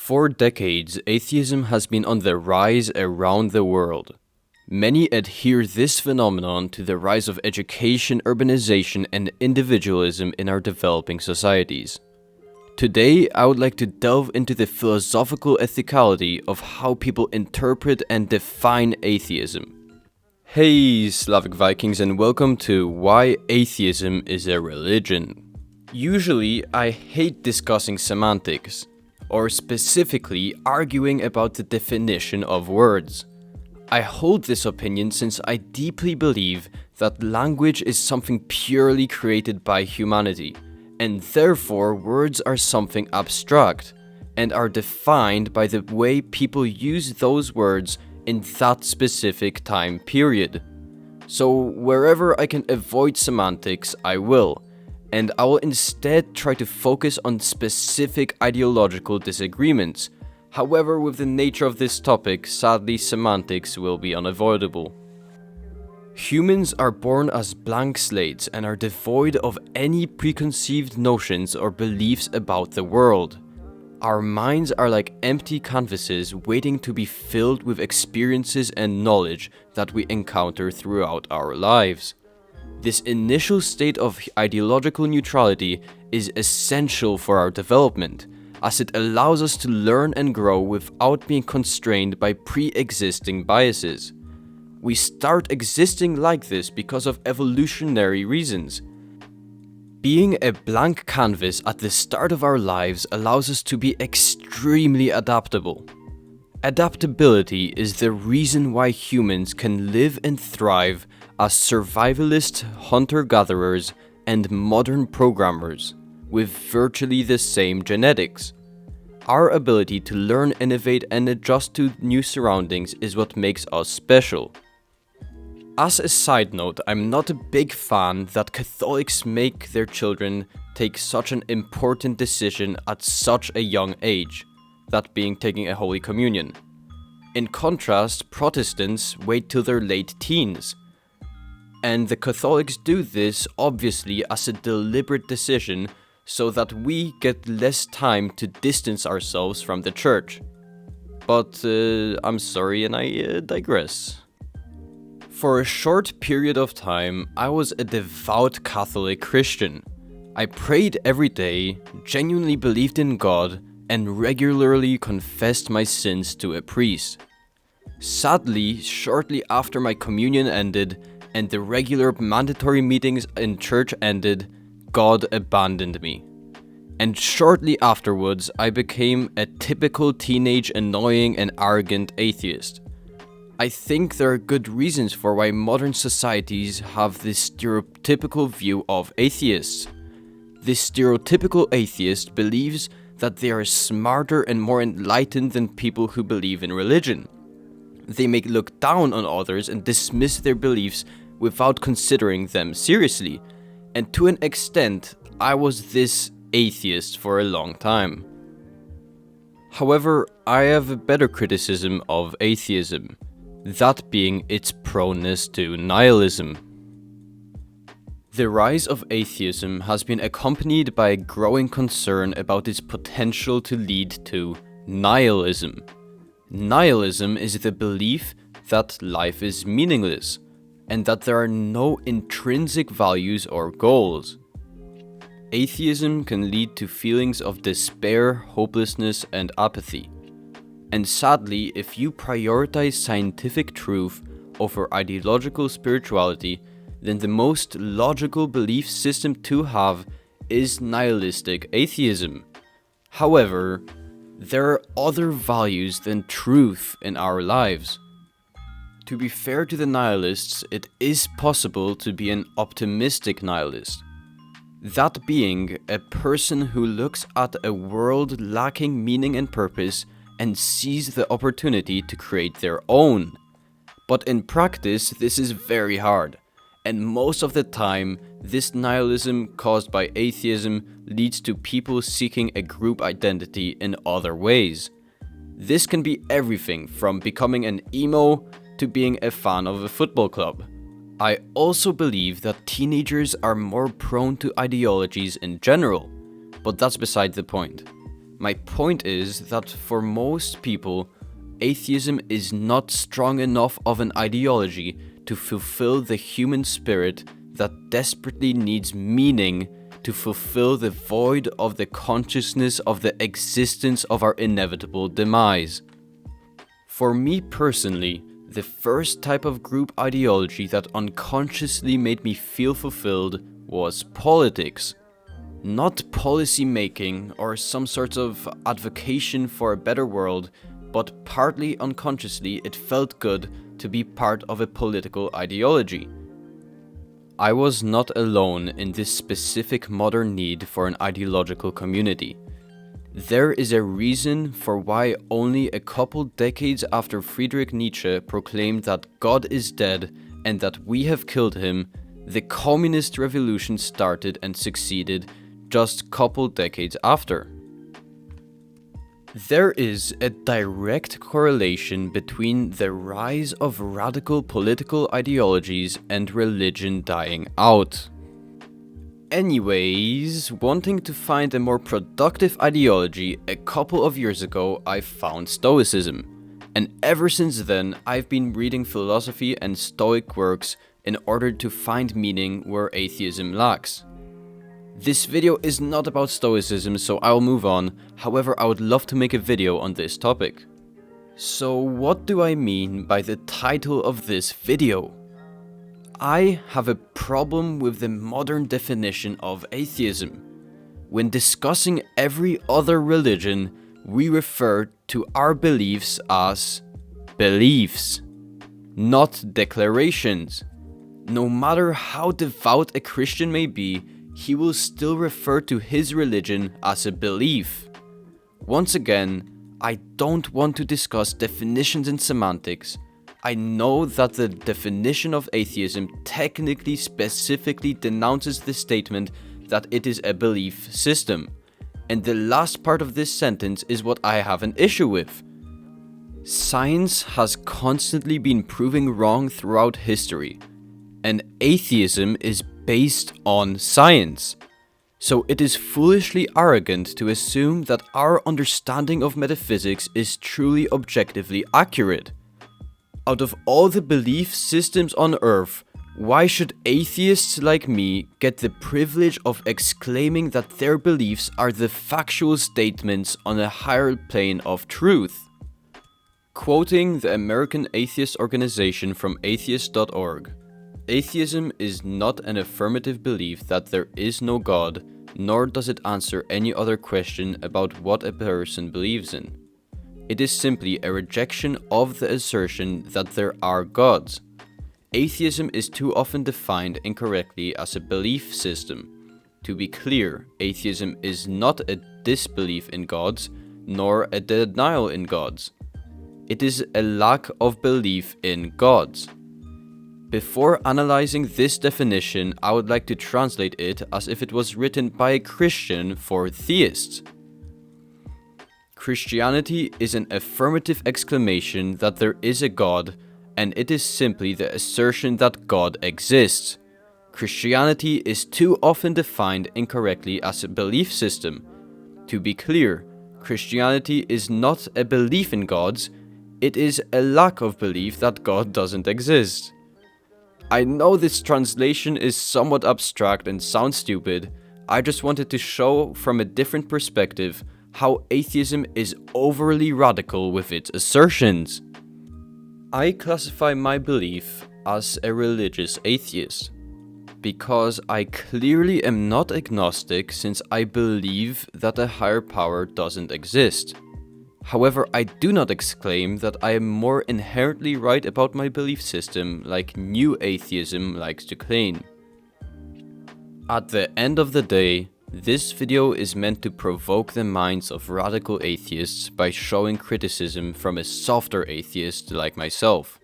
For decades, atheism has been on the rise around the world. Many adhere this phenomenon to the rise of education, urbanization, and individualism in our developing societies. Today, I would like to delve into the philosophical ethicality of how people interpret and define atheism. Hey, Slavic Vikings, and welcome to Why Atheism is a Religion. Usually, I hate discussing semantics, or specifically arguing about the definition of words. I hold this opinion since I deeply believe that language is something purely created by humanity, and therefore words are something abstract, and are defined by the way people use those words in that specific time period. So wherever I can avoid semantics, I will, and I will instead try to focus on specific ideological disagreements. However, with the nature of this topic, sadly semantics will be unavoidable. Humans are born as blank slates and are devoid of any preconceived notions or beliefs about the world. Our minds are like empty canvases waiting to be filled with experiences and knowledge that we encounter throughout our lives. This initial state of ideological neutrality is essential for our development, as it allows us to learn and grow without being constrained by pre-existing biases. We start existing like this because of evolutionary reasons. Being a blank canvas at the start of our lives allows us to be extremely adaptable. Adaptability is the reason why humans can live and thrive as survivalist hunter-gatherers and modern programmers, with virtually the same genetics. Our ability to learn, innovate, and adjust to new surroundings is what makes us special. As a side note, I'm not a big fan that Catholics make their children take such an important decision at such a young age, that being taking a Holy Communion. In contrast, Protestants wait till their late teens. And the Catholics do this obviously as a deliberate decision so that we get less time to distance ourselves from the church. But I'm sorry, and I digress. For a short period of time, I was a devout Catholic Christian. I prayed every day, genuinely believed in God, and regularly confessed my sins to a priest. Sadly, shortly after my communion ended and the regular mandatory meetings in church ended, God abandoned me. And shortly afterwards, I became a typical teenage, annoying, and arrogant atheist. I think there are good reasons for why modern societies have this stereotypical view of atheists. This stereotypical atheist believes that they are smarter and more enlightened than people who believe in religion. They may look down on others and dismiss their beliefs without considering them seriously. And to an extent, I was this atheist for a long time. However, I have a better criticism of atheism, that being its proneness to nihilism. The rise of atheism has been accompanied by a growing concern about its potential to lead to nihilism. Nihilism is the belief that life is meaningless, and that there are no intrinsic values or goals. Atheism can lead to feelings of despair, hopelessness, and apathy. And sadly, if you prioritize scientific truth over ideological spirituality, then the most logical belief system to have is nihilistic atheism. However, there are other values than truth in our lives. To be fair to the nihilists, it is possible to be an optimistic nihilist. That being a person who looks at a world lacking meaning and purpose and sees the opportunity to create their own. But in practice, this is very hard, and most of the time, this nihilism caused by atheism leads to people seeking a group identity in other ways. This can be everything from becoming an emo to being a fan of a football club. I also believe that teenagers are more prone to ideologies in general, but that's beside the point. My point is that for most people, atheism is not strong enough of an ideology to fulfill the human spirit that desperately needs meaning to fulfill the void of the consciousness of the existence of our inevitable demise. For me personally, the first type of group ideology that unconsciously made me feel fulfilled was politics. Not policy making or some sort of advocation for a better world, but partly unconsciously it felt good to be part of a political ideology. I was not alone in this specific modern need for an ideological community. There is a reason for why only a couple decades after Friedrich Nietzsche proclaimed that God is dead and that we have killed him, the communist revolution started and succeeded just couple decades after. There is a direct correlation between the rise of radical political ideologies and religion dying out. Anyways, wanting to find a more productive ideology, a couple of years ago I found Stoicism. And ever since then, I've been reading philosophy and Stoic works in order to find meaning where atheism lacks. This video is not about Stoicism, so I'll move on. However, I would love to make a video on this topic. So what do I mean by the title of this video? I have a problem with the modern definition of atheism. When discussing every other religion, we refer to our beliefs as beliefs, not declarations. No matter how devout a Christian may be, he will still refer to his religion as a belief. Once again, I don't want to discuss definitions and semantics. I know that the definition of atheism technically specifically denounces the statement that it is a belief system. And the last part of this sentence is what I have an issue with. Science has constantly been proving wrong throughout history, and atheism is based on science. So it is foolishly arrogant to assume that our understanding of metaphysics is truly objectively accurate. Out of all the belief systems on Earth, why should atheists like me get the privilege of exclaiming that their beliefs are the factual statements on a higher plane of truth? Quoting the American Atheist organization from atheist.org, atheism is not an affirmative belief that there is no God, nor does it answer any other question about what a person believes in. It is simply a rejection of the assertion that there are gods. Atheism is too often defined incorrectly as a belief system. To be clear, atheism is not a disbelief in gods, nor a denial in gods. It is a lack of belief in gods. Before analyzing this definition, I would like to translate it as if it was written by a Christian for theists. Christianity is an affirmative exclamation that there is a God, and it is simply the assertion that God exists. Christianity is too often defined incorrectly as a belief system. To be clear, Christianity is not a belief in gods, it is a lack of belief that God doesn't exist. I know this translation is somewhat abstract and sounds stupid. I just wanted to show from a different perspective how atheism is overly radical with its assertions. I classify my belief as a religious atheist because I clearly am not agnostic, since I believe that a higher power doesn't exist. However, I do not exclaim that I am more inherently right about my belief system like new atheism likes to claim. At the end of the day, this video is meant to provoke the minds of radical atheists by showing criticism from a softer atheist like myself.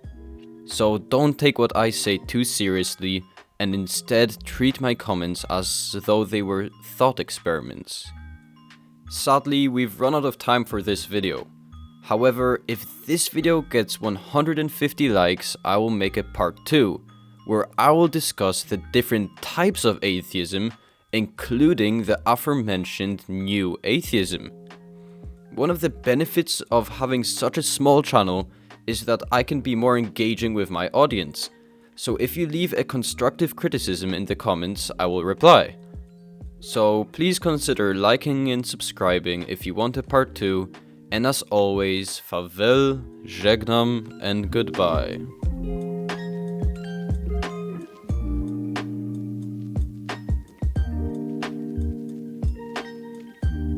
So don't take what I say too seriously, and instead treat my comments as though they were thought experiments. Sadly, we've run out of time for this video. However, if this video gets 150 likes, I will make a part 2, where I will discuss the different types of atheism, including the aforementioned new atheism. One of the benefits of having such a small channel is that I can be more engaging with my audience. So if you leave a constructive criticism in the comments, I will reply. So please consider liking and subscribing if you want a part 2. And as always, farewell, żegnam, and goodbye.